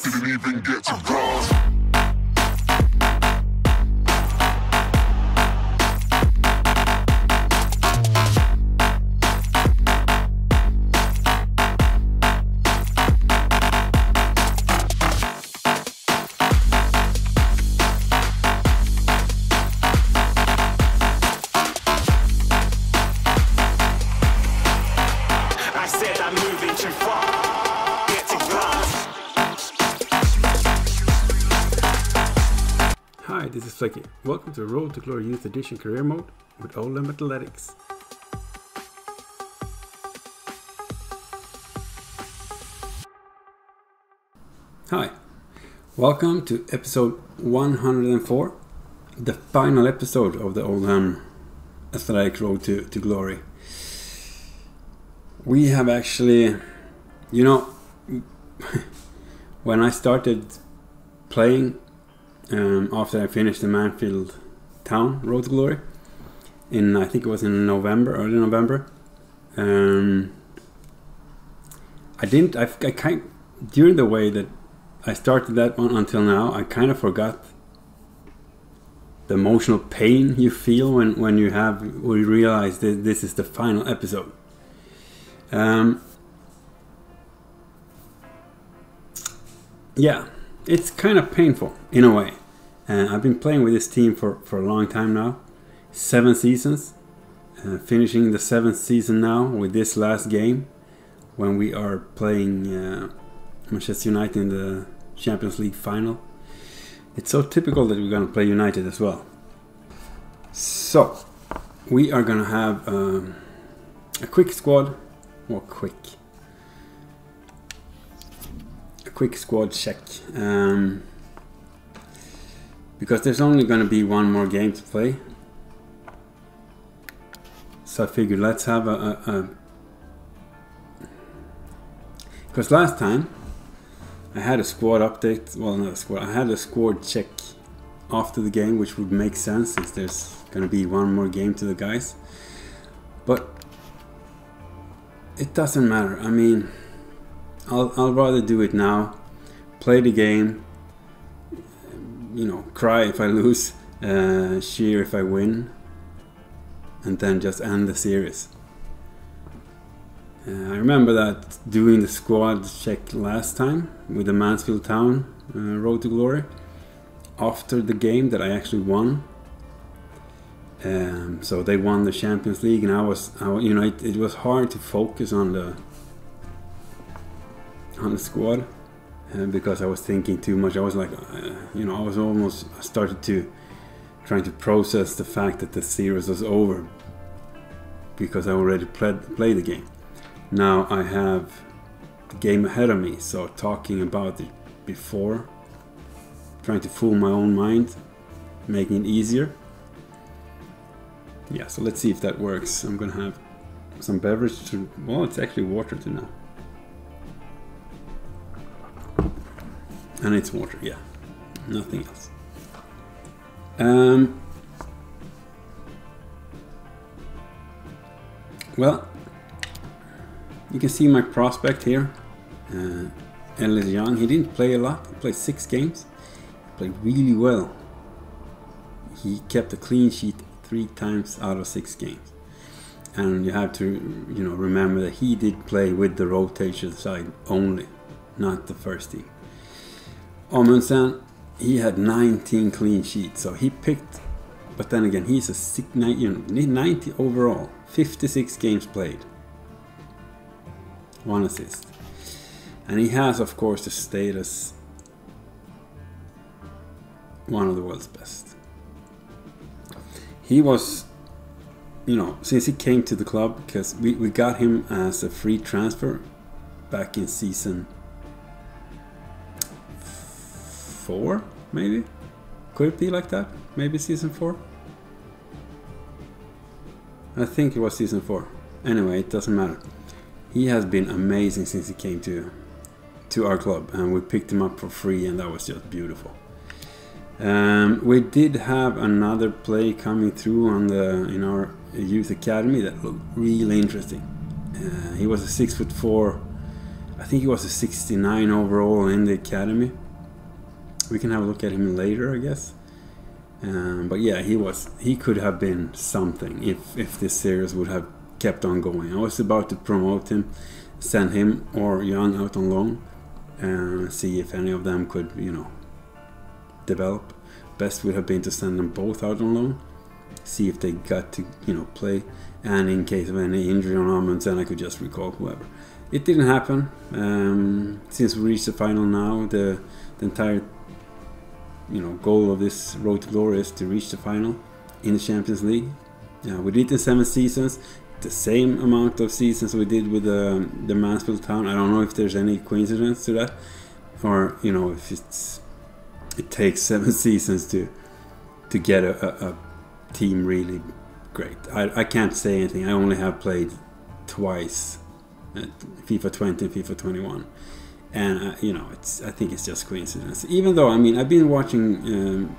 Didn't even get to cross. Hi, this is 𝐿𝐴𝐿𝐴𝐿𝐴𝐿𝐴. Welcome to Road to Glory Youth Edition Career Mode with Oldham Athletics. Hi, welcome to episode 104, the final episode of the Oldham Athletic Road to Glory. We have actually, you know, when I started playing after I finished the Manfield Town Road to Glory in, I think it was in November, early November. During the way that I started that one until now, I kind of forgot the emotional pain you feel when you realize that this is the final episode. Yeah, it's kind of painful in a way. I've been playing with this team for a long time now, 7 seasons, finishing the 7th season now with this last game when we are playing Manchester United in the Champions League final. It's so typical that we're going to play United as well. So we are going to have a quick squad, or quick squad check, because there's only going to be one more game to play. So I figured let's have because last time I had a squad update, well, not a squad, I had a squad check after the game, which would make sense since there's going to be one more game to the guys. But it doesn't matter. I mean, I'll rather do it now, play the game, you know, cry if I lose, cheer if I win, and then just end the series. I remember that doing the squad check last time with the Mansfield Town Road to Glory, after the game that I actually won. So they won the Champions League, and it was hard to focus on the squad because I was thinking too much. I was like, I started to trying to process the fact that the series was over because I already played the game. Now I have the game ahead of me, so talking about it before, trying to fool my own mind, making it easier. Yeah, so let's see if that works. I'm gonna have some beverage to, well, it's actually water to now. And it's water, yeah, nothing else. Well, you can see my prospect here. Ellis Young, he didn't play a lot, he played 6 games. He played really well. He kept a clean sheet 3 times out of 6 games. And you have to, remember that he did play with the rotation side only, not the first team. Amundsen, he had 19 clean sheets, so he picked, but then again, he's a 90 overall, 56 games played, 1 assist. And he has, of course, the status one of the world's best. He was, since he came to the club, because we got him as a free transfer back in season 4, maybe? Could it be like that? Maybe season 4? I think it was season 4. Anyway, it doesn't matter. He has been amazing since he came to our club, and we picked him up for free, and that was just beautiful. We did have another play coming through in our youth academy that looked really interesting. He was a 6'4" I think he was a 69 overall in the academy. We can have a look at him later, I guess. But yeah, he could have been something if this series would have kept on going. I was about to promote him, send him or Young out on loan, and see if any of them could, you know, develop. Best would have been to send them both out on loan, see if they got to, you know, play, and in case of any injury on Amundsen, then I could just recall whoever. It didn't happen. Since we reached the final now, the entire, you know, goal of this road to glory is to reach the final in the Champions League. We did it in 7 seasons, the same amount of seasons we did with the Mansfield Town. I don't know if there's any coincidence to that, or, you know, if it takes 7 seasons to get a team really great. I can't say anything. I only have played twice, FIFA 20 and FIFA 21, and you know, I think it's just coincidence. Even though, I mean, I've been watching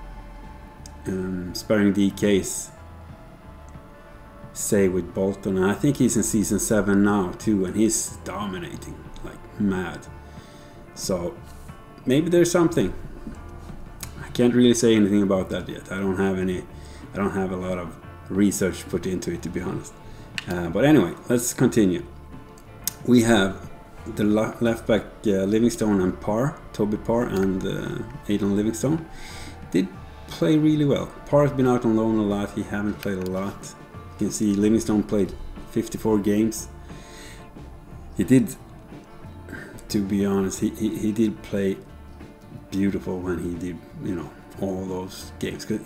Sparring DK's say with Bolton, and I think he's in season 7 now too, and he's dominating like mad. So maybe there's something. I can't really say anything about that yet. I don't have a lot of research put into it, to be honest. But anyway, let's continue. We have the left back Livingstone and Toby Parr and Aidan Livingstone did play really well. Parr has been out on loan a lot. He haven't played a lot. You can see Livingstone played 54 games. He did, to be honest, he did play beautiful when he did, you know, all those games. Cause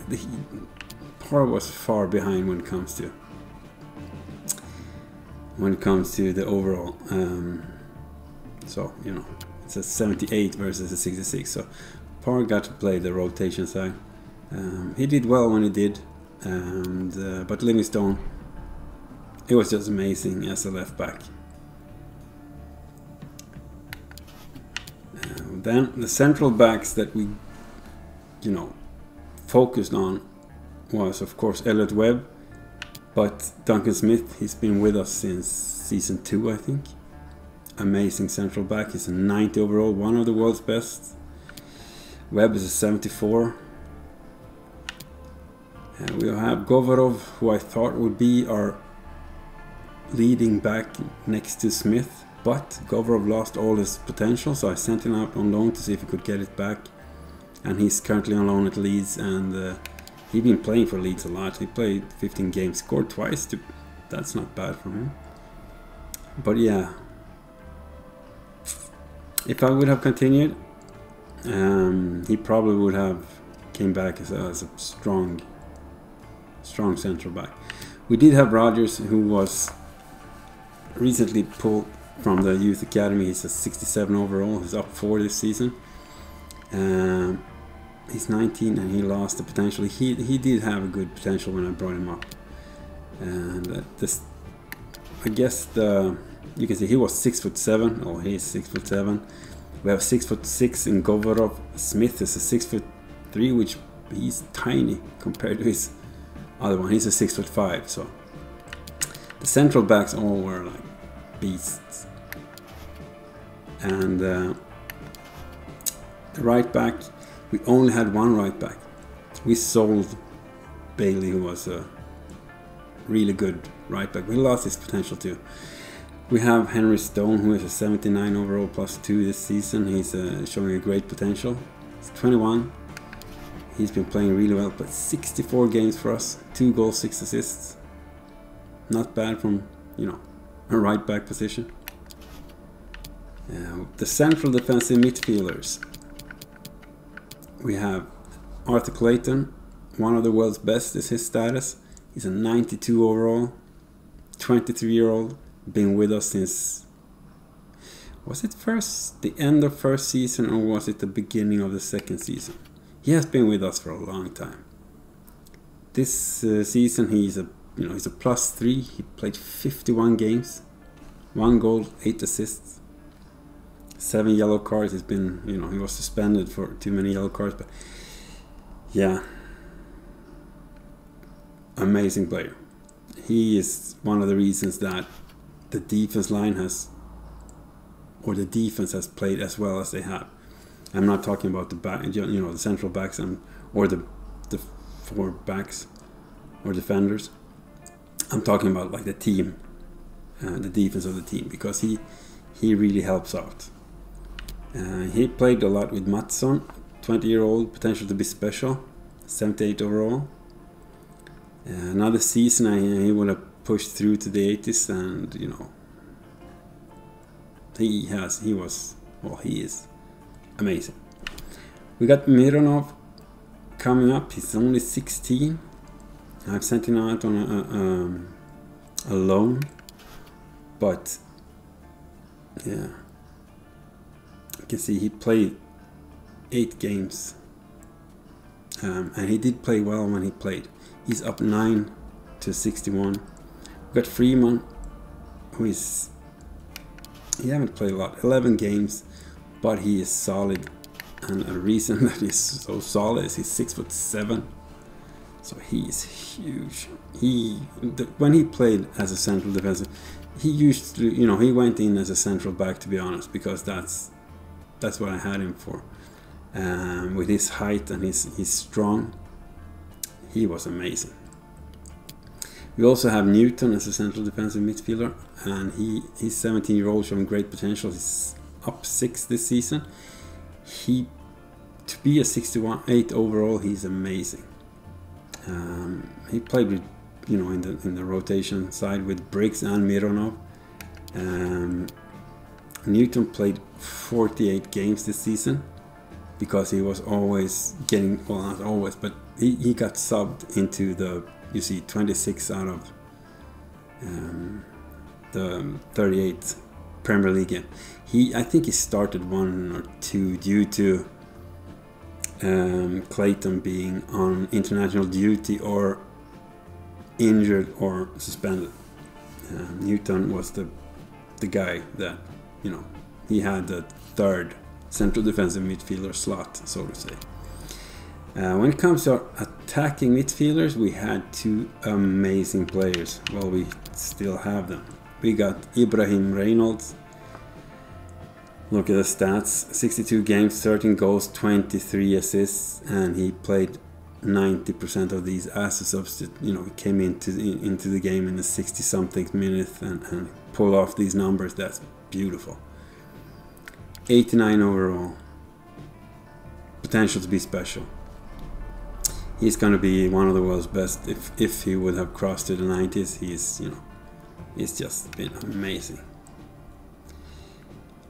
Parr was far behind when it comes to the overall. So, you know, it's a 78 versus a 66. So Parr got to play the rotation side. He did well when he did, and but Livingstone, it was just amazing as a left back. Then the central backs that we, you know, focused on was, of course, Elliot Webb, but Duncan Smith, he's been with us since season 2, I think. Amazing central back. He's a 90 overall, one of the world's best. Webb is a 74. And we'll have Govarov, who I thought would be our leading back next to Smith, but Govarov lost all his potential, so I sent him out on loan to see if he could get it back. And he's currently on loan at Leeds, and he's been playing for Leeds a lot. He played 15 games, scored twice. That's not bad for him. But yeah, if I would have continued, he probably would have came back as a strong central back. We did have Rogers, who was recently pulled from the youth academy. He's a 67 overall. He's up 4 this season. He's 19 and he lost the potential. He did have a good potential when I brought him up. And I guess you can see he was 6'7". Oh, he's 6'7". We have 6'6" in Govarov. Smith is a 6'3", which he's tiny compared to his other one. He's a 6'5". So the central backs all were like beasts. And the right back, we only had one right back. We sold Bailey, who was a really good right back. We lost his potential too. We have Henry Stone, who is a 79 overall +2 this season. He's showing a great potential. He's 21. He's been playing really well, but 64 games for us, 2 goals, 6 assists. Not bad from, you know, a right back position. The central defensive midfielders. We have Arthur Clayton, one of the world's best is his status. He's a 92 overall, 23-year-old, been with us since, was it the end of first season, or was it the beginning of the second season? He has been with us for a long time. This season he's a +3. He played 51 games, 1 goal, 8 assists, 7 yellow cards. He's been, you know, he was suspended for too many yellow cards, but yeah, amazing player. He is one of the reasons that the defense line has or the defense has played as well as they have. I'm not talking about the back, the central backs or the 4 backs or defenders. I'm talking about like the team, the defense of the team, because he really helps out. He played a lot with Mattsson, 20-year-old, potential to be special, 78 overall. Another season he would have pushed through to the 80s, and he is amazing. We got Mironov coming up. He's only 16. I've sent him out on a loan, but yeah, you can see he played 8 games, and he did play well when he played. He's up 9 to 61. We got Freeman, he haven't played a lot, 11 games, but he is solid. And a reason that he's so solid is he's 6'7", so he is huge. When he played as a central defensive, he used to, he went in as a central back, to be honest, because that's what I had him for. With his height and he's strong, he was amazing. We also have Newton as a central defensive midfielder, and he's 17-year-old, showing great potential. He's up 6 this season. To be a 61-8 overall, he's amazing. He played with, in the rotation side with Briggs and Mironov. Newton played 48 games this season because he was always getting, well, not always, but he got subbed into the, 26 out of the 38 Premier League game. I think he started 1 or 2 due to Clayton being on international duty or injured or suspended. Newton was the guy that, he had the 3rd central defensive midfielder slot, so to say. When it comes to our attacking midfielders, we had 2 amazing players. Well, we still have them. We got Ibrahim Reynolds. Look at the stats: 62 games, 13 goals, 23 assists, and he played 90% of these as a substitute. He came into the game in the 60-something minute and pulled off these numbers. That's beautiful. 89 overall. Potential to be special. He's going to be one of the world's best. If he would have crossed to the 90s, he's just been amazing.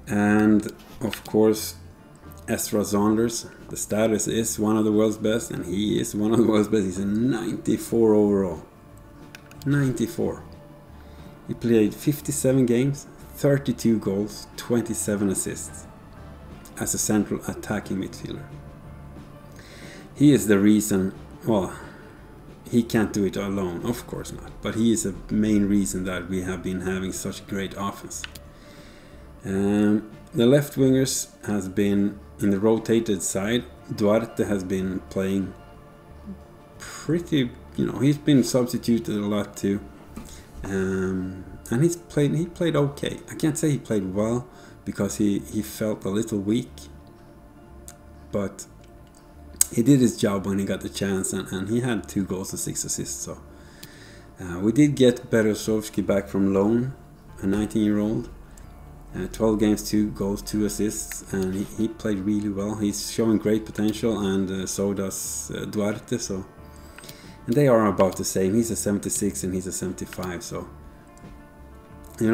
And of course, Ezra Saunders, the status is one of the world's best, and he is one of the world's best. He's a 94 overall. 94. He played 57 games, 32 goals, 27 assists as a central attacking midfielder. He is the reason, well, he can't do it alone, of course not, but he is a main reason that we have been having such great offense. The left wingers has been in the rotated side. Duarte has been playing pretty, he's been substituted a lot too, and he played okay. I can't say he played well because he felt a little weak, but he did his job when he got the chance, and he had 2 goals and 6 assists. So we did get Berezovsky back from loan, a 19-year-old. 12 games, 2 goals, 2 assists, and he played really well. He's showing great potential, and so does Duarte. So, and they are about the same. He's a 76 and he's a 75. So, they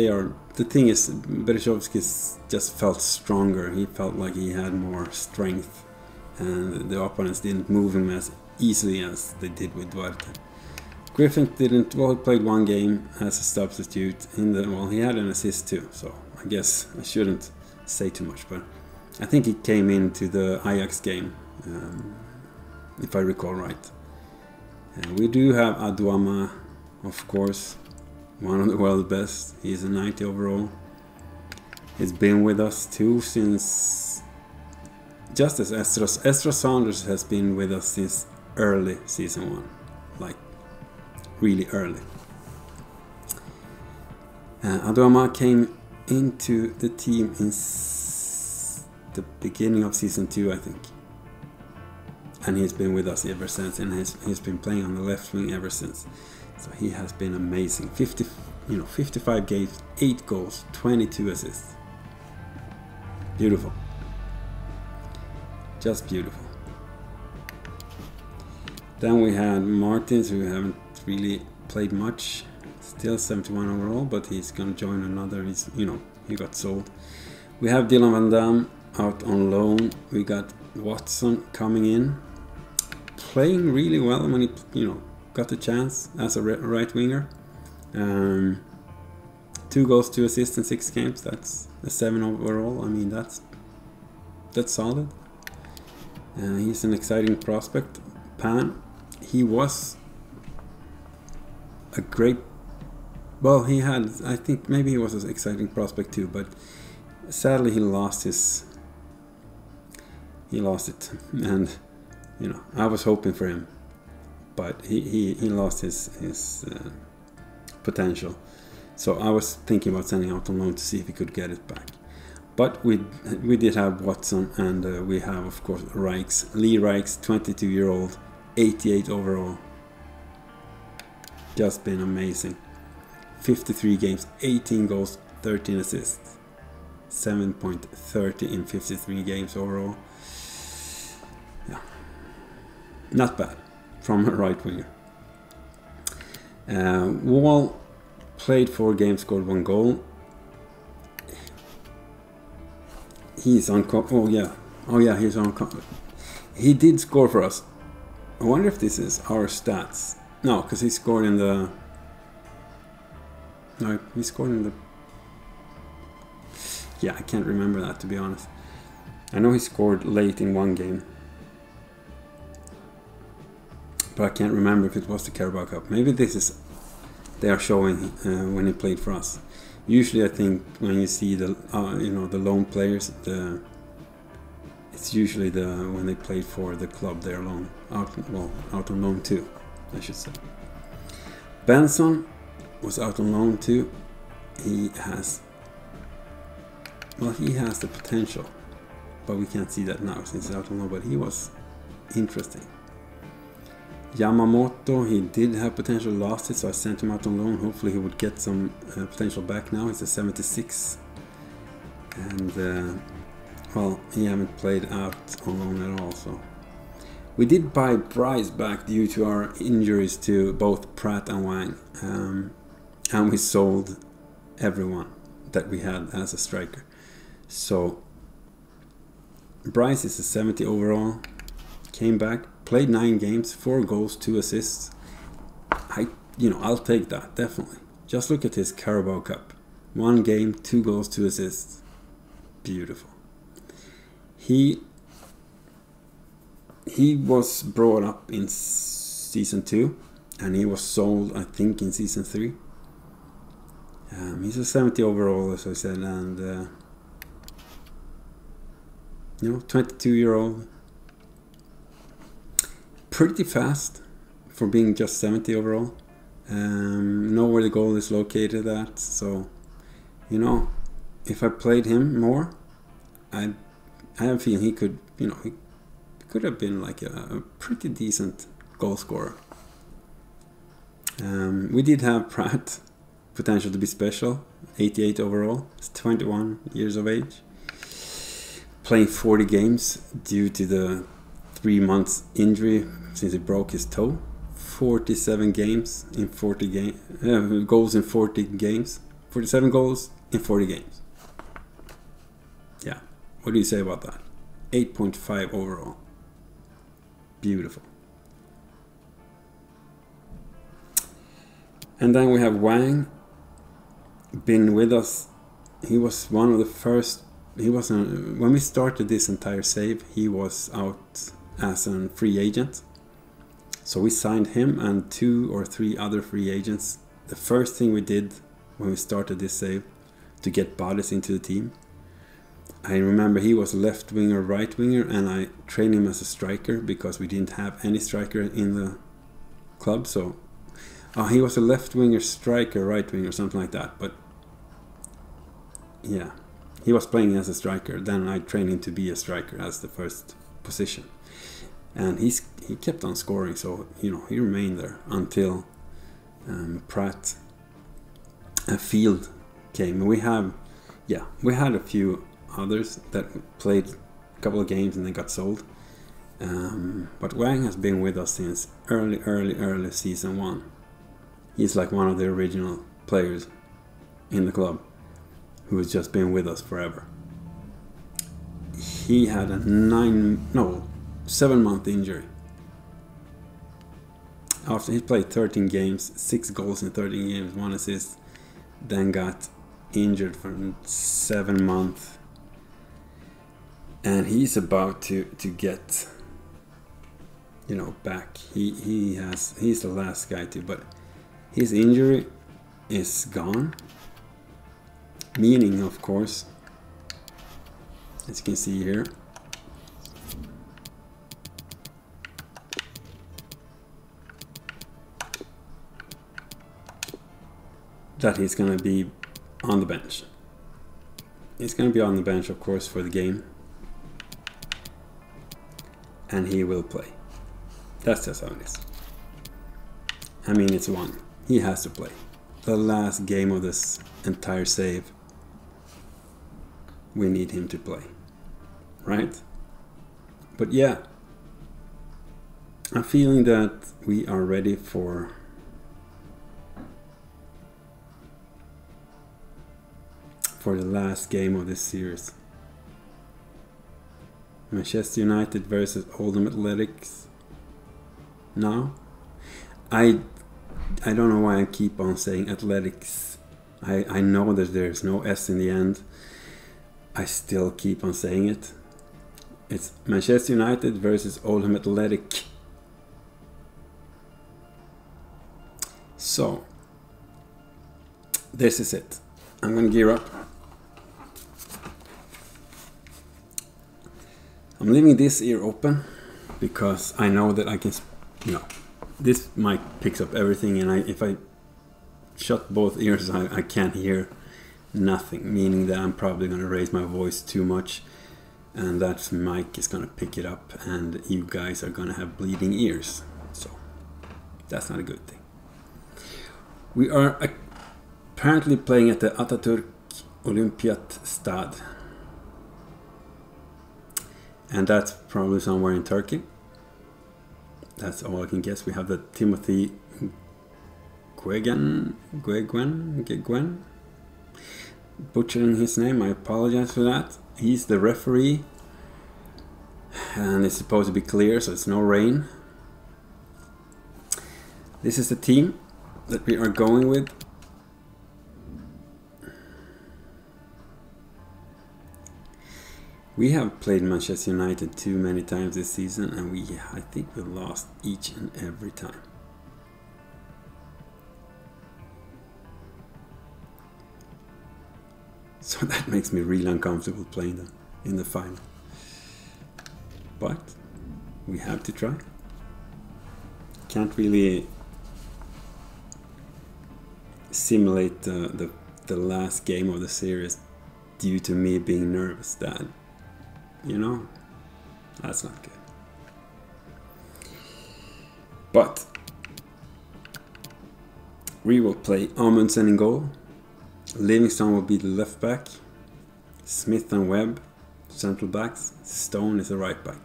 are. The thing is, Berezovsky just felt stronger. He felt like he had more strength, and the opponents didn't move him as easily as they did with Duarte. Griffin didn't, well, he played 1 game as a substitute he had an assist too, so I guess I shouldn't say too much, but I think he came into the Ajax game, if I recall right. We do have Aduama, of course, one of the world's best. He's a 90 overall. He's been with us too since, just as Ezra Saunders has been with us since early season 1, like really early. Adama came into the team in the beginning of season 2, I think, and he's been with us ever since, and he's been playing on the left wing ever since. So he has been amazing. 55 games, 8 goals, 22 assists. Beautiful. Just beautiful. Then we had Martins, who haven't really played much. Still 71 overall, but he's gonna join another. He got sold. We have Dylan Van Dam out on loan. We got Watson coming in, playing really well when he got the chance as a right winger. 2 goals, 2 assists in 6 games. That's a 7 overall. I mean, that's solid. He's an exciting prospect. Pan, he was a great. Well, I think maybe he was an exciting prospect too, but sadly he lost it, and I was hoping for him, but he lost his potential. So I was thinking about sending out on loan to see if he could get it back. But we did have Watson, and we have, of course, Lee Rijks, 22-year-old, 88 overall. Just been amazing. 53 games, 18 goals, 13 assists. 7.30 in 53 games overall. Yeah, not bad from a right winger. Wall played 4 games, scored 1 goal. He's on. Oh yeah, he's on. He did score for us. I wonder if this is our stats. No, because he scored in the. No, he scored in the. Yeah, I can't remember that, to be honest. I know he scored late in 1 game, but I can't remember if it was the Carabao Cup. Maybe this is. They are showing when he played for us. Usually, I think when you see the the loan players, it's usually when they played for the club they're out on loan too, I should say. Benson was out on loan too. He has the potential, but we can't see that now since he's out on loan. But he was interesting. Yamamoto, he did have potential, lost it, so I sent him out on loan. Hopefully he would get some potential back now. He's a 76, and well, he haven't played out on loan at all. So we did buy Bryce back due to our injuries to both Pratt and Wang, and we sold everyone that we had as a striker. So Bryce is a 70 overall, came back, played 9 games, 4 goals, 2 assists. I'll take that, definitely. Just look at his Carabao Cup. 1 game, 2 goals, 2 assists. Beautiful. He was brought up in season 2, and he was sold, I think, in season 3. He's a 70 overall, as I said, and 22-year-old. Pretty fast for being just 70 overall. Know where the goal is located at, so if I played him more, I have a feeling he could, he could have been like a pretty decent goal scorer. We did have Pratt, potential to be special, 88 overall. He's 21 years of age, playing 40 games due to the 3 months injury since he broke his toe. 47 games in 40 goals in 40 games. 47 goals in 40 games. Yeah, what do you say about that? 8.5 overall. Beautiful. And then we have Wang, been with us. He was one of the first. When we started this entire save, he was out as a free agent. So we signed him and 2 or 3 other free agents. The first thing we did when we started this save to get bodies into the team. I remember he was left winger, right winger, and I trained him as a striker because we didn't have any striker in the club. So he was a left winger, striker, right winger, something like that. But yeah, he was playing as a striker. Then I trained him to be a striker as the first position, and he kept on scoring. So you know, he remained there until Pratt and Field came. We had a few others that played a couple of games and they got sold. But Wang has been with us since early season 1. He's like one of the original players in the club who has just been with us forever. He had a 7-month injury. After he played 13 games, 6 goals in 13 games, 1 assist, then got injured for 7 months, and he's about to get, you know, back. He's the last guy to, but his injury is gone, meaning, of course, as you can see here, that he's gonna be on the bench. He's gonna be on the bench, of course, for the game, and he will play. That's just how it is. I mean, it's 1. He has to play. The last game of this entire save, we need him to play, right? But yeah, I'm feeling that we are ready for the last game of this series. Manchester United versus Oldham Athletic. Now, I don't know why I keep on saying Athletics. I know that there's no S in the end. I still keep on saying it. It's Manchester United versus Oldham Athletic. So, this is it. I'm gonna gear up. I'm leaving this ear open because I know that I can, you know, this mic picks up everything, and if I shut both ears, I can't hear nothing, meaning that I'm probably going to raise my voice too much, and that mic is going to pick it up, and you guys are going to have bleeding ears. So that's not a good thing. We are apparently playing at the Atatürk Olympiastad, and that's probably somewhere in Turkey. That's all I can guess. We have the Timothy 𝐎𝐥𝐝𝐿, butchering his name, I apologize for that. He's the referee, and it's supposed to be clear, so it's no rain. This is the team that we are going with. We have played Manchester United too many times this season, and I think we lost each and every time. So that makes me really uncomfortable playing them in the final. But we have to try. Can't really simulate the last game of the series due to me being nervous. That, you know, that's not good. But we will play Amundsen in goal. Livingston will be the left back. Smith and Webb central backs. Stone is the right back.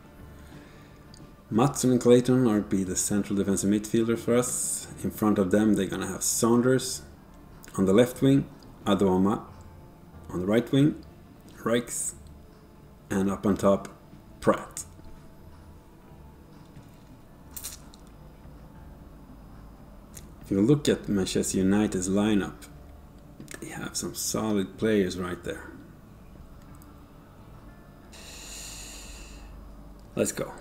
Matson and Clayton are be the central defensive midfielder for us. In front of them they're gonna have Saunders on the left wing, Adoma on the right wing, Rijks, and up on top, Pratt. If you look at Manchester United's lineup, they have some solid players right there. Let's go.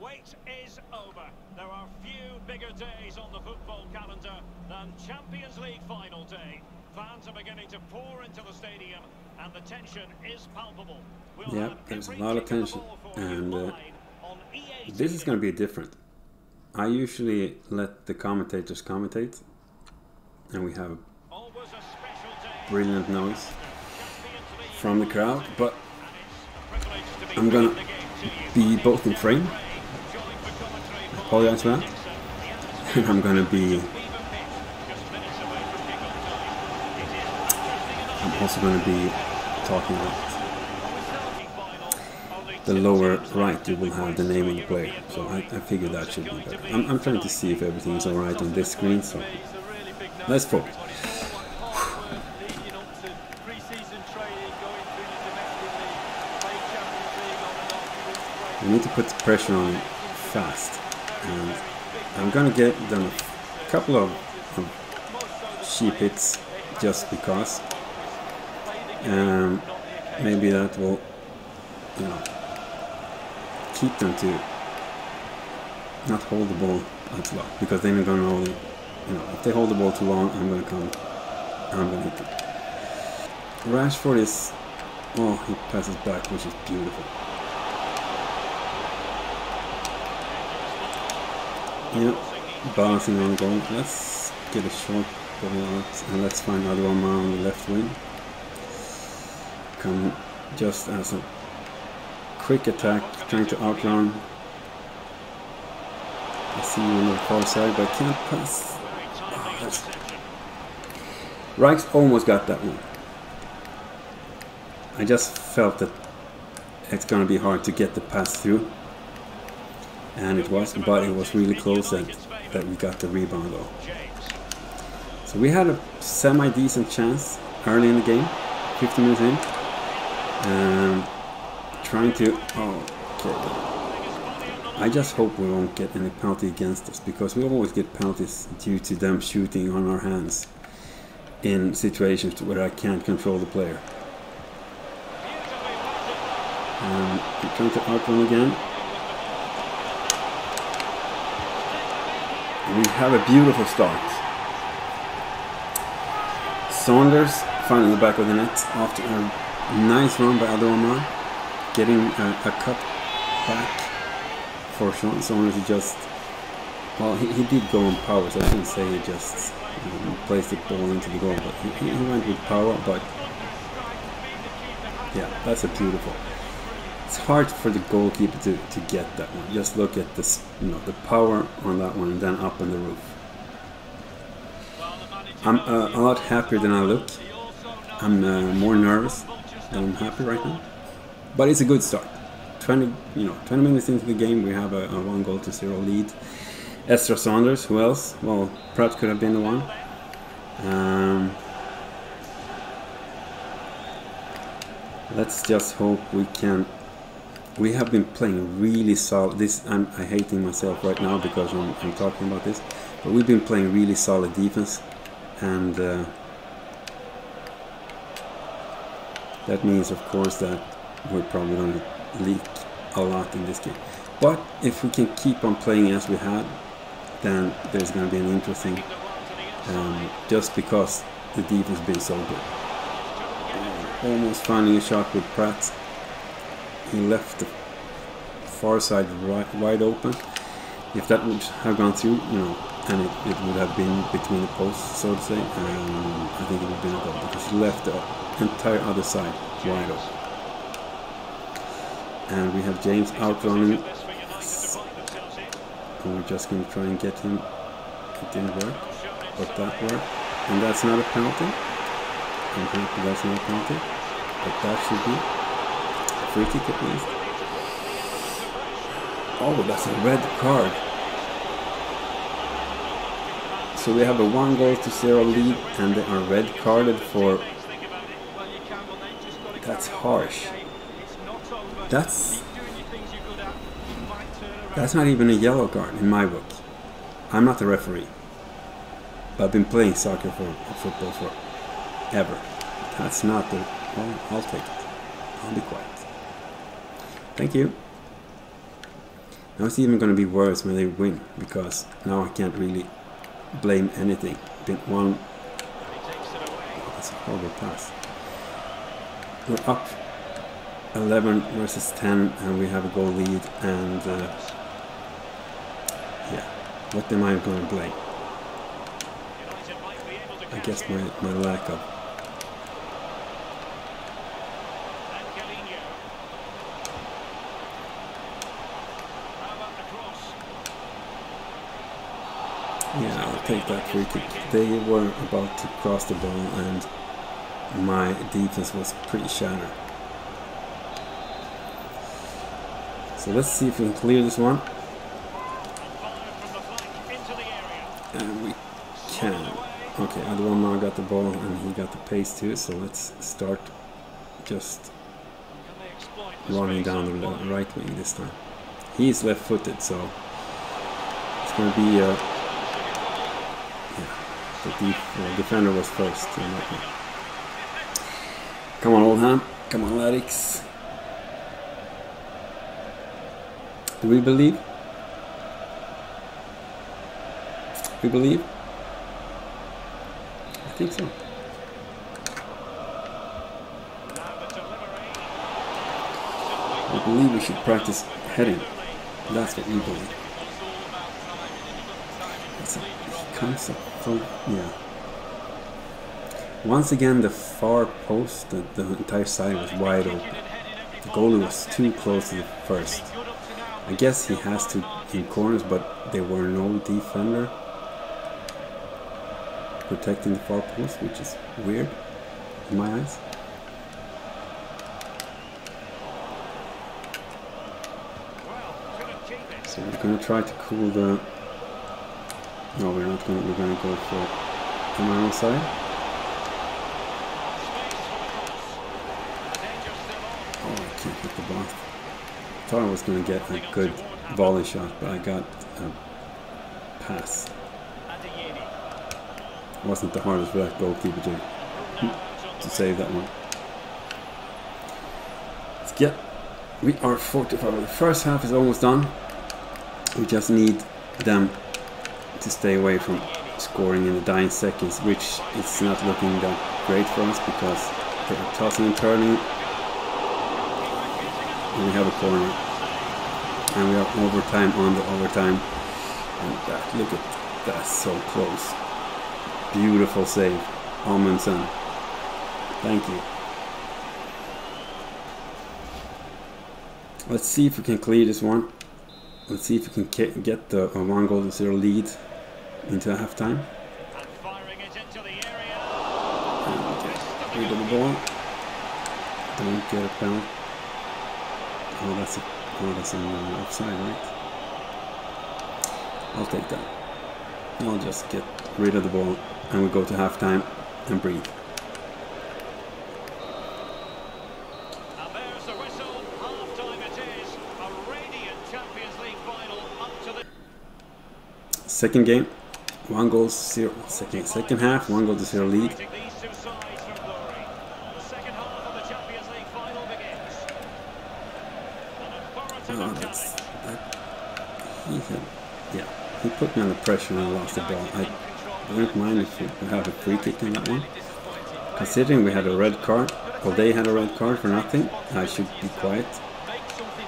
wait is over. There are few bigger days on the football calendar than Champions League final day. Fans are beginning to pour into the stadium, and the tension is palpable. Yeah, there's a lot of tension, and this is going to be different. I usually let the commentators commentate, and we have a brilliant noise from the crowd, but I'm going to be both in frame. I apologize for that. And I'm going to be... I'm also going to be talking about the lower right. You will have the name of the player, so I figured that should be better. I'm trying to see if everything is alright on this screen, so let's focus. We need to put pressure on fast, and I'm gonna get them a couple of cheap hits just because. Maybe that will, keep them to not hold the ball as long, because then they're gonna hold it. If they hold the ball too long, I'm gonna come. I'm gonna hit them. Rashford is, he passes back, which is beautiful. Yeah, balancing on goal. Let's get a short ball out, and let's find Adama on the left wing. Come just as a quick attack, trying to outrun. I see you on the far side, but I can't pass. Rijks almost got that one. I just felt that it's going to be hard to get the pass through. And it was, but it was really close that we got the rebound though. So we had a semi-decent chance early in the game, 50 minutes in. Trying to, I just hope we won't get any penalty against us, because we always get penalties due to them shooting on our hands in situations where I can't control the player. I'm trying to outrun again. We have a beautiful start. Saunders finding the back of the net after a nice run by Adama, getting a cut back for Saunders. He just, he did go on power, so I shouldn't say he just placed the ball into the goal, but he went with power. But yeah, that's a beautiful. It's hard for the goalkeeper to get that one. Just look at this, the power on that one, and then up on the roof. I'm a lot happier than I look. I'm more nervous than I'm happy right now. But it's a good start. 20 minutes into the game, we have a 1-0 lead. Ezra Saunders, who else? Well, perhaps could have been the one. Let's just hope we can. We have been playing really solid. I'm hating myself right now because I'm talking about this, but we've been playing really solid defense, and that means, of course, that we're probably going to leak a lot in this game. But if we can keep on playing as we had, then there's going to be an interesting, just because the defense has been so good. Almost finding a shot with Pratt. He left the far side wide open. If that would have gone through, and it would have been between the posts, so to say, I think it would have been a goal, because he left the entire other side wide open. And we have James outrunning. And we're just going to try and get him. It didn't work, but that worked. And that's not a penalty. I'm happy that's not a penalty, but that should be a free kick at least. Oh, that's a red card. So we have a 1-0 lead, and they are red carded for. That's harsh. That's not even a yellow card in my book. I'm not a referee, but I've been playing soccer football forever. That's not the. Well, I'll take it. I'll be quiet. Thank you. Now it's even going to be worse when they win, because now I can't really blame anything. Been one. Oh, that's a horrible pass. We're up 11 versus 10, and we have a goal lead. And yeah, what am I going to blame? I guess my lack of. Yeah, I'll take that free kick. They were about to cross the ball and my defense was pretty shattered. So let's see if we can clear this one. And we can. Okay, Adwama got the ball and he got the pace too, so let's start just running down the right wing this time. He's left-footed, so it's going to be the defender was first. Come on, Oldham. Come on, Athletics. Do we believe? We believe? I think so. We believe we should practice heading. That's what we believe. He comes up from, yeah. Once again, the far post, the entire side was wide open. The goalie was too close to the first. I guess he has to in corners, but there were no defender protecting the far post, which is weird in my eyes. So we're going to try to cool the. No, we're not going. We're going to go for on our own side. Oh, I can't hit the ball. I thought I was going to get a good volley shot, but I got a pass. It wasn't the hardest for that goalkeeper to save that one. Let's get. We are 45. The first half is almost done. We just need them to stay away from scoring in the dying seconds, which is not looking that great for us because they're tossing and turning. And we have a corner. And we are overtime on the overtime. And that, look at that, so close. Beautiful save, Amundsen. Thank you. Let's see if we can clear this one. Let's see if we can get the 1-0 lead into halftime. And get rid of the ball. Don't get a penalty. Oh, that's an offside, right? I'll take that. I'll just get rid of the ball and we go to halftime and breathe. And there's the whistle. Half-time it is. A radiant Champions League final up to the second game, 1-0. Second half, 1-0 lead. these two sides from glory. The second half of the Champions League final begins. An authoritative He put me under pressure and I lost the ball. I don't mind if we have a free kick in that one. Considering we had a red card, or they had a red card for nothing, I should be quiet.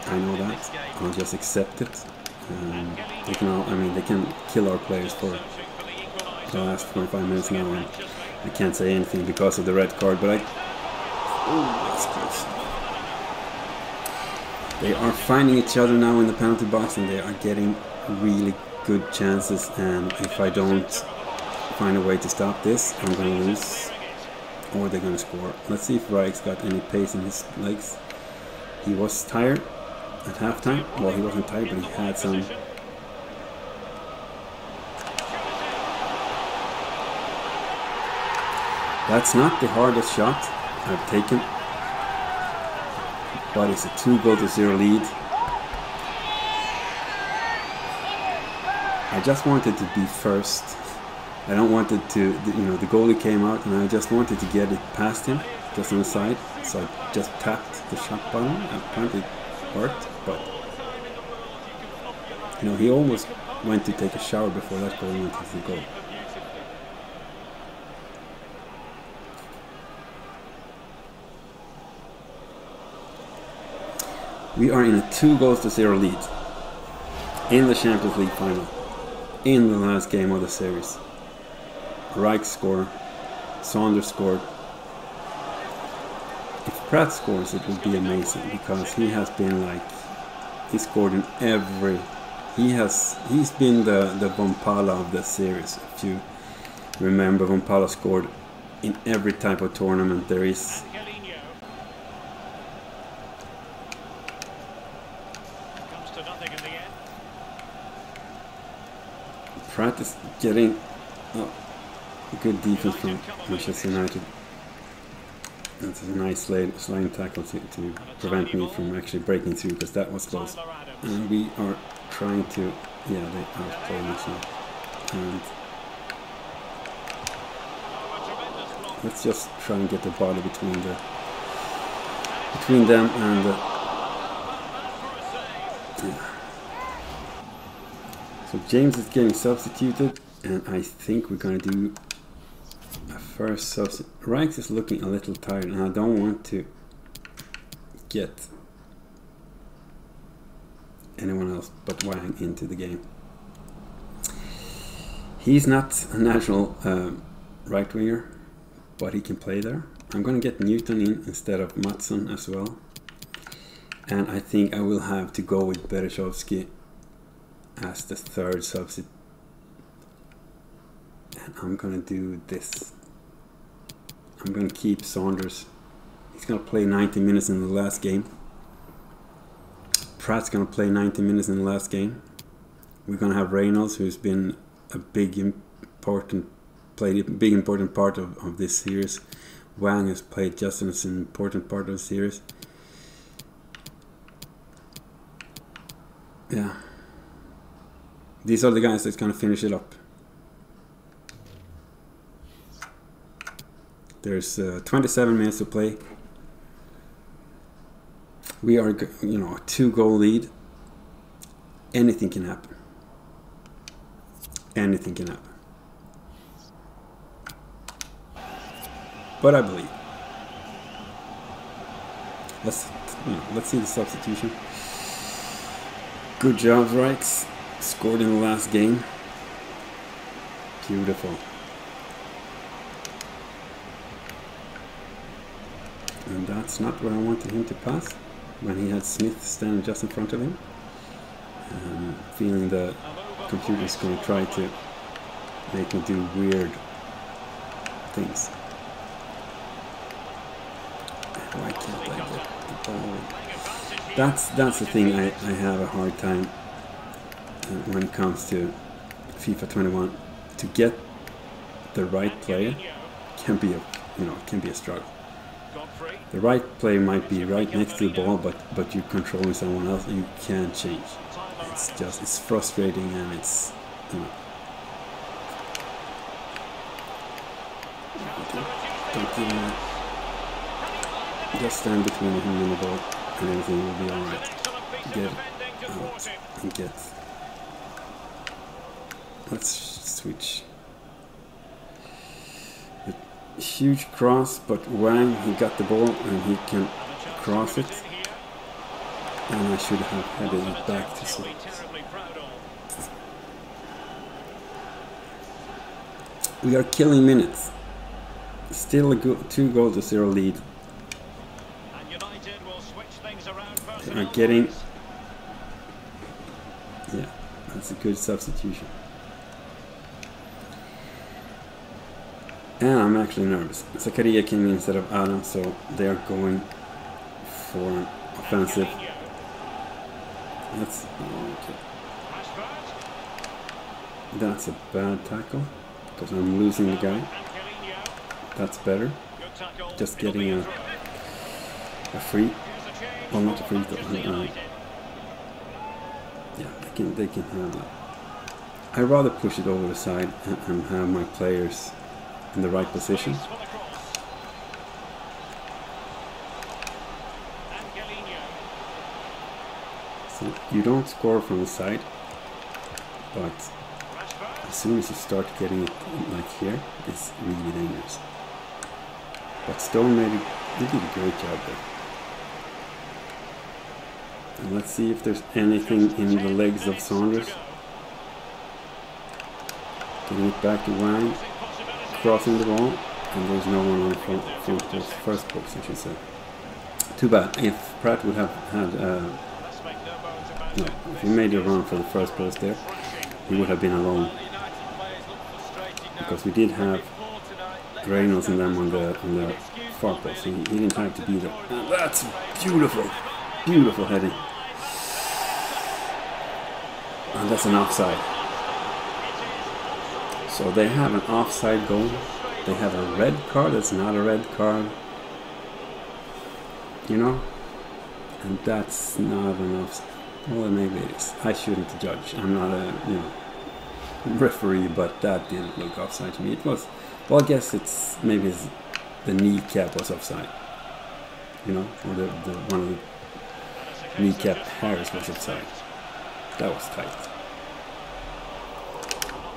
I know that. I'll just accept it. They can kill our players for the last 45 minutes now, and I can't say anything because of the red card. But that's close. They are finding each other now in the penalty box, and they are getting really good chances. And if I don't find a way to stop this, I'm going to lose, or they're going to score. Let's see if 𝐼𝐸's got any pace in his legs. He was tired at halftime. Well, he wasn't tired, but he had some. That's not the hardest shot I've taken, but it's a 2-0 lead. I just wanted to be first. I don't want it to, the goalie came out and I just wanted to get it past him, just on the side. So I just tapped the shot button and apparently it worked, but You know, he almost went to take a shower before that goal went into the goal. We are in a 2-0 lead in the Champions League final, in the last game of the series. Reich scored, Saunders scored. If Pratt scores, it would be amazing, because he has been like, he scored in every, he's been the Vompala of the series. If you remember, Vompala scored in every type of tournament there is. Pratt is getting good defense from Manchester United. That's a nice sliding tackle to prevent me from actually breaking through, because that was close. And we are trying to, yeah, they outplay us now. And let's just try and get the body between them and yeah. So James is getting substituted, and I think we're going to do a first substitute. Reich is looking a little tired, and I don't want to get anyone else but Wang into the game. He's not a natural right winger, but he can play there. I'm going to get Newton in instead of Matson as well. And I think I will have to go with 𝐻𝐵𝐻𝐿𝐵𝐻𝐿 as the third substitute. And I'm going to do this. I'm going to keep Saunders. He's going to play 90 minutes in the last game. Pratt's going to play 90 minutes in the last game. We're going to have Reynolds, who's been a big important part of this series. Wang has played just as an important part of the series. Yeah. These are the guys that's going to finish it up. There's 27 minutes to play. We are, you know, a 2-goal lead. Anything can happen. Anything can happen. But I believe. Let's see the substitution. Good job, Reichs. Scored in the last game. Beautiful. And that's not where I wanted him to pass, when he had Smith standing just in front of him. Feeling the computer's going to try to make me do weird things. Why can't I get the ball? That's the thing I have a hard time when it comes to FIFA 21. To get the right player can be a struggle. The right player might be right next to the ball, but you're controlling someone else and you can't change. It's frustrating, and it's, you know. Don't give me. Just stand between him and the ball, and everything will be alright. Get out and get. Let's switch. A huge cross, but Wang, he got the ball and he can cross it. And I should have headed it back to Six. We are killing minutes. Still a good 2-0 lead. They are getting. Yeah, that's a good substitution. And I'm actually nervous. Zakaria came in instead of Adam, so they are going for an offensive. That's okay. That's a bad tackle, because I'm losing the guy. That's better. Just getting a free. Well, not a free throw. Yeah, they can handle it. I'd rather push it over the side and have my players in the right position. So you don't score from the side, but as soon as you start getting it like here, it's really dangerous. But Stone they did a great job there. And let's see if there's anything in the legs of Saunders. Getting it back to Wang, crossing the ball, and there's no one on the front post, first post I should say. Too bad. If Pratt would have had, no, if he made a run for the first post there, he would have been alone. Because we did have Reynolds and them on the far post, so he didn't have to be there. And that's beautiful, beautiful heading. And that's an offside. So they have an offside goal. They have a red card that's not a red card. You know? And that's not an offside. Well, maybe it is. I shouldn't judge. I'm not a, you know, referee, but that didn't look offside to me. It was, well, I guess it's maybe the kneecap was offside. You know? Or the one of the kneecap hairs was offside. That was tight.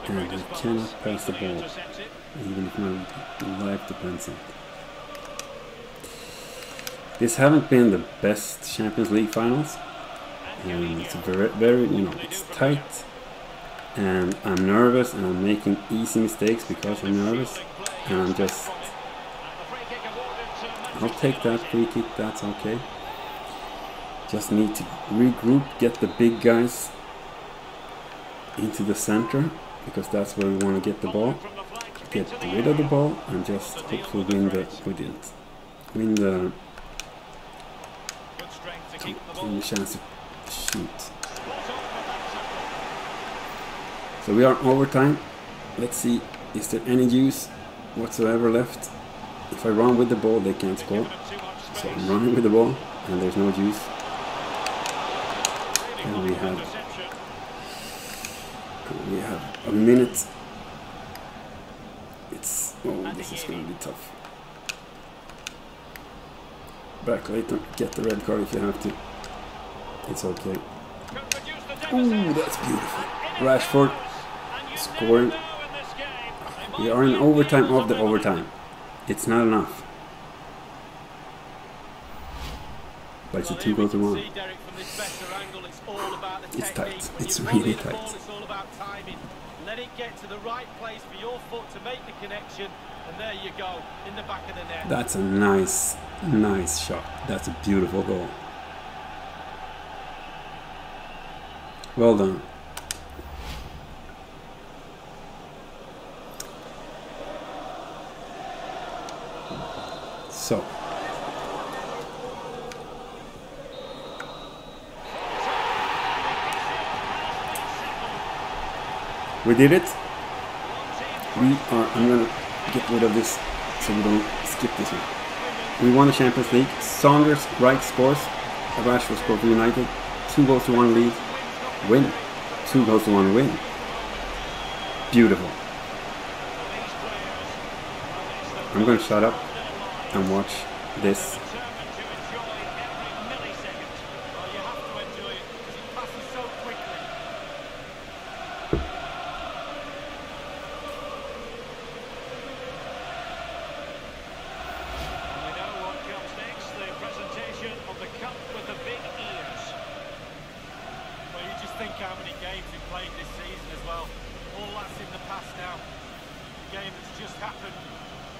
And I cannot pass the ball, even if my life depends on it. This haven't been the best Champions League finals. And it's very, you know, it's tight. And I'm nervous, and I'm making easy mistakes because I'm nervous. And I'm just... I'll take that free kick, that's okay. Just need to regroup, get the big guys into the center, because that's where we want to get the ball, get rid of the ball, and just hopefully win the, win the chance to shoot. So we are overtime. Let's see, is there any juice whatsoever left? If I run with the ball, they can't score. So I'm running with the ball, and there's no juice. And we have a minute. It's, oh, this is going to be tough. Back later, get the red card if you have to. It's okay. Ooh, that's beautiful. Rashford scoring. We are in overtime of the overtime. It's not enough. But it's a 2-1. It's tight. It's really tight. Let it get to the right place for your foot to make the connection, and there you go, in the back of the net. That's a nice, nice shot. That's a beautiful goal. Well done. So. We did it. I'm gonna get rid of this so we don't skip this one. We won the Champions League. Saunders, Wright scores. Rashford scored for United. 2-1 lead. Win. 2-1 win. Beautiful. I'm gonna shut up and watch this. Think how many games we've played this season as well. All that's in the past now. The game that's just happened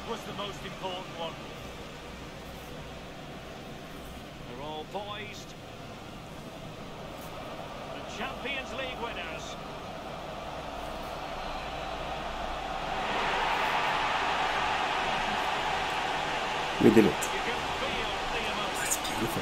was the most important one. They're all poised. The Champions League winners. We did it. You can feel the emotion. That's beautiful.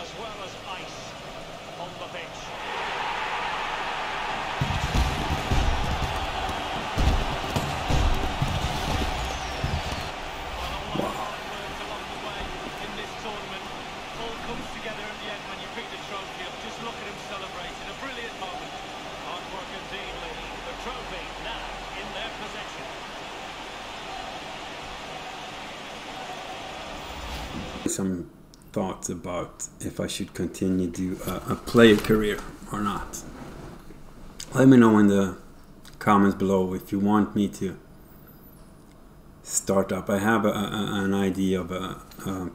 as well as ice on the pitch. Together in the end when you pick the trophy up. Just look at him celebrating. A brilliant moment. Hard work indeed, Lee. The trophy now in their possession. Some thoughts about if I should continue to do a player career or not. Let me know in the comments below if you want me to start up. I have an idea of a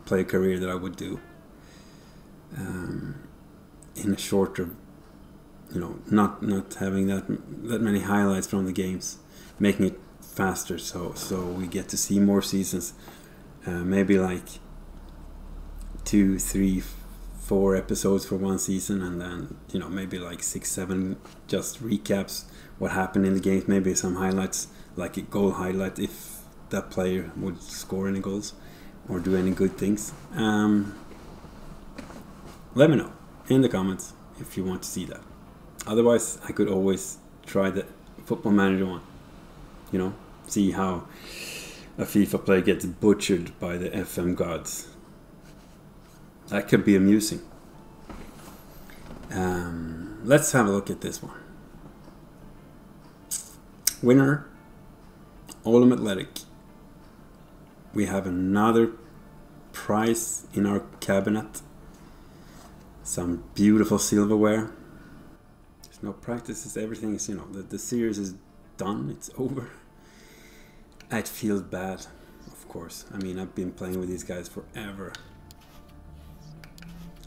player career that I would do. In a shorter, not having that many highlights from the games, making it faster, so we get to see more seasons. Maybe like 2, 3, 4 episodes for one season, and then maybe like 6, 7 just recaps what happened in the games. Maybe some highlights, like a goal highlight if that player would score any goals or do any good things. Let me know in the comments if you want to see that. Otherwise, I could always try the Football Manager one. See how a FIFA player gets butchered by the FM gods. That could be amusing. Let's have a look at this one. Winner, Oldham Athletic. We have another prize in our cabinet. Some beautiful silverware. There's no practices, everything is, the series is done, it's over. It feels bad, of course. I mean, I've been playing with these guys forever.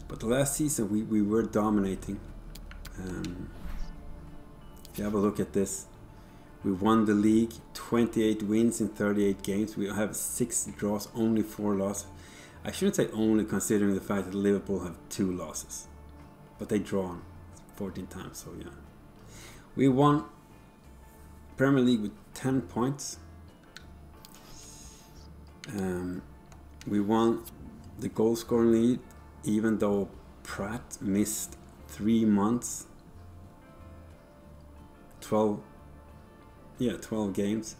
But the last season we were dominating. If you have a look at this, we won the league, 28 wins in 38 games. We have 6 draws, only 4 losses. I shouldn't say only, considering the fact that Liverpool have 2 losses. But they drawn 14 times, so yeah. We won Premier League with 10 points. We won the goal scoring lead, even though Pratt missed 3 months. 12 games.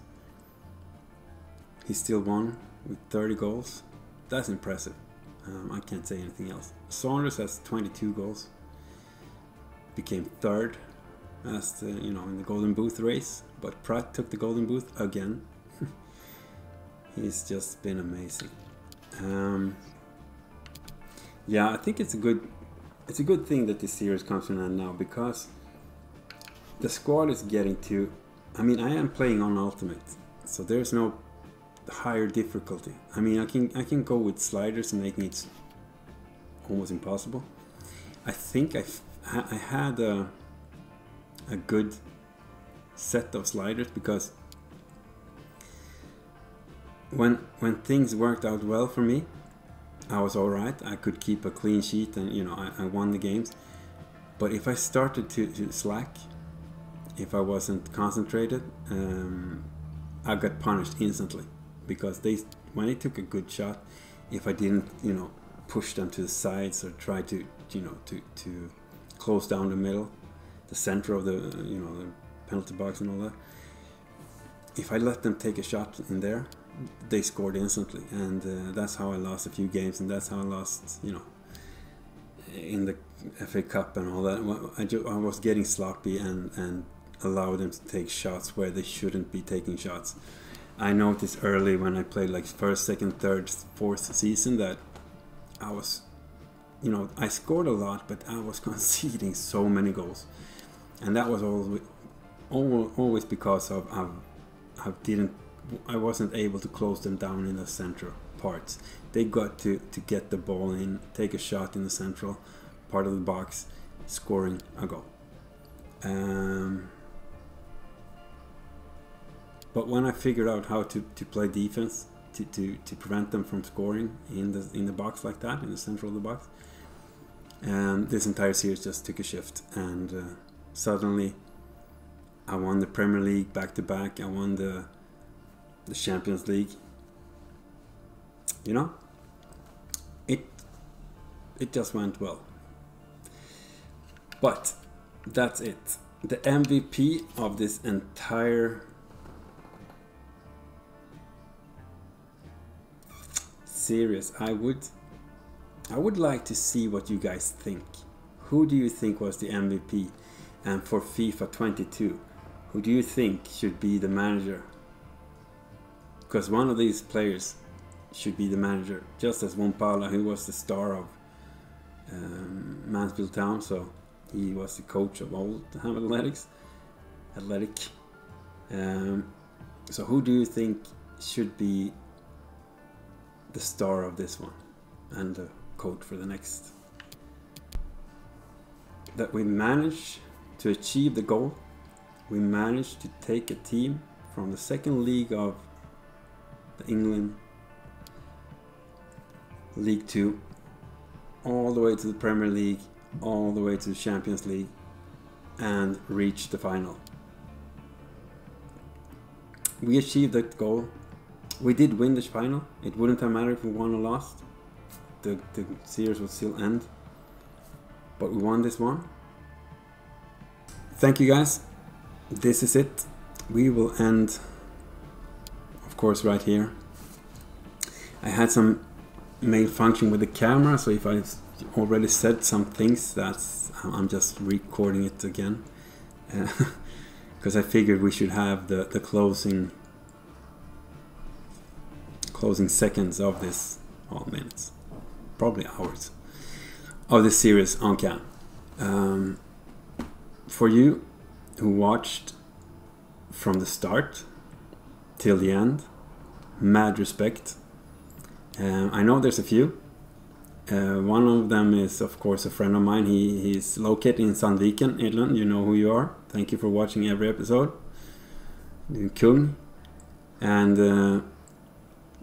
He still won with 30 goals. That's impressive. I can't say anything else. Saunders has 22 goals. Became 3rd as the, in the Golden Boot race, but Pratt took the Golden Boot again. He's just been amazing. Yeah, I think it's a good thing that this series comes to an end now, because the squad is getting to. I mean, I am playing on Ultimate, so there's no higher difficulty. I mean, I can go with sliders and making it almost impossible. I think I had a good set of sliders, because when things worked out well for me, I was alright. I could keep a clean sheet, and I won the games. But if I started to slack, if I wasn't concentrated, I got punished instantly. Because when they took a good shot, if I didn't, push them to the sides or try to close down the middle, the center of the, the penalty box and all that, if I let them take a shot in there, they scored instantly, and that's how I lost a few games, and that's how I lost, in the FA Cup and all that. I was getting sloppy and allowed them to take shots where they shouldn't be taking shots. I noticed early when I played like 1st, 2nd, 3rd, 4th season that I was, I scored a lot, but I was conceding so many goals, and that was always because of I wasn't able to close them down in the central parts. They got to get the ball in, take a shot in the central part of the box, scoring a goal. But when I figured out how to play defense to prevent them from scoring in the box like that, in the central of the box, this entire series just took a shift, and suddenly I won the Premier League back to back. I won the Champions League. it just went well. But that's it. The MVP of this entire series, I would like to see what you guys think. Who do you think was the MVP? And for FIFA 22, who do you think should be the manager? Because one of these players should be the manager, just as Wompala, who was the star of Mansfield Town, so he was the coach of Oldham Athletic. So who do you think should be the star of this one and the coach for the next? That we managed to achieve the goal. We managed to take a team from the second league of the England League 2 all the way to the Premier League, all the way to the Champions League, and reach the final. We achieved that goal. We did win the final. It wouldn't have mattered if we won or lost. The series would still end. But we won this one. Thank you guys. This is it. We will end, of course, right here. I had some malfunction with the camera, so if I already said some things, I'm just recording it again. Because I figured we should have the closing seconds of this, all minutes, probably hours, of this series on cam. For you who watched from the start till the end, mad respect. I know there's a few. One of them is, of course, a friend of mine. He's located in Sandviken, Irland. You know who you are. Thank you for watching every episode. 𝐀𝐭𝐡𝐥𝐿. And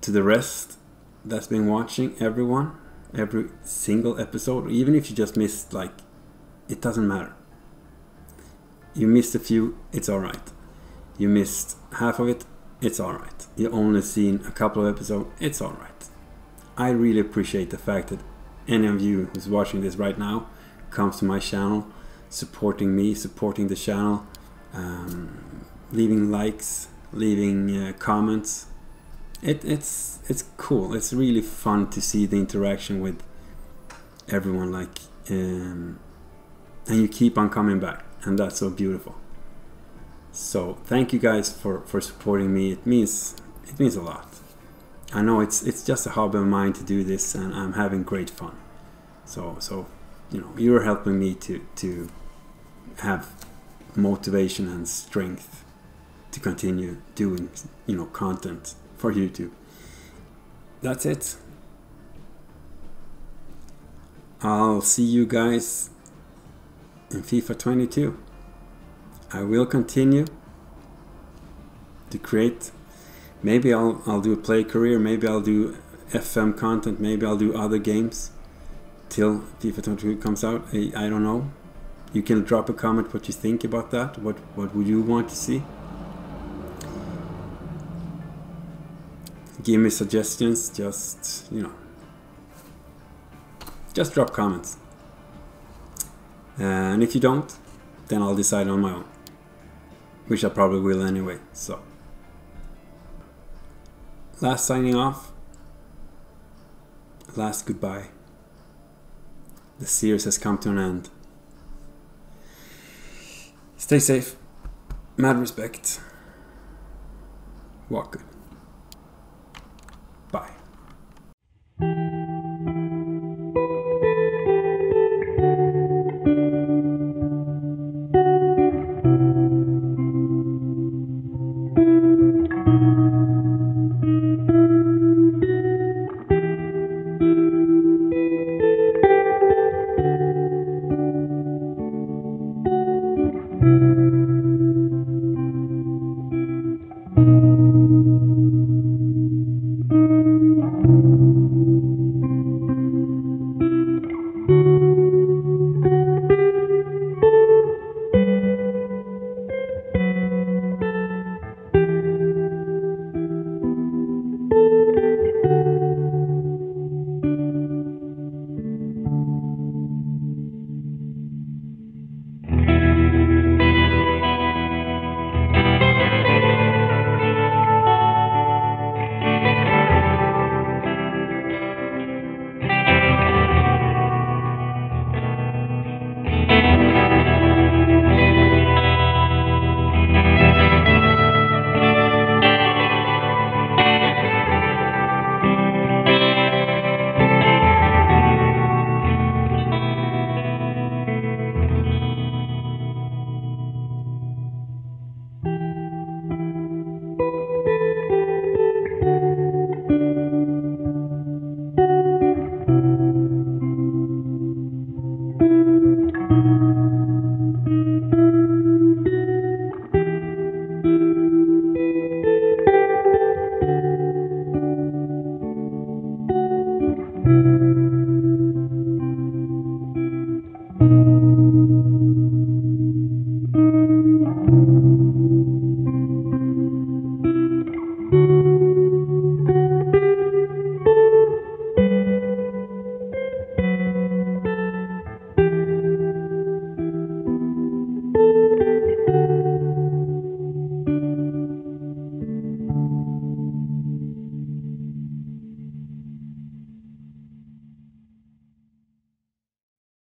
to the rest that's been watching, everyone, every single episode, even if you just missed, like, it doesn't matter. You missed a few, it's alright. You missed half of it, it's alright. You only seen a couple of episodes, it's alright. I really appreciate the fact that any of you who's watching this right now comes to my channel, supporting me, supporting the channel, leaving likes, leaving comments. It's cool. It's really fun to see the interaction with everyone, like, and you keep on coming back, and that's so beautiful. So thank you guys for supporting me. It means a lot. I know it's just a hobby of mine to do this, and I'm having great fun. So you know, you're helping me to have motivation and strength to continue doing, you know, content for YouTube. That's it. I'll see you guys in FIFA 22. I will continue to create. Maybe I'll do a play career, maybe I'll do FM content, maybe I'll do other games till FIFA 22 comes out. I don't know. You can drop a comment what you think about that. What would you want to see? Give me suggestions. Just, you know, just drop comments. And if you don't, then I'll decide on my own, which I probably will anyway. So, last signing off, last goodbye. The series has come to an end. Stay safe, mad respect, walk good.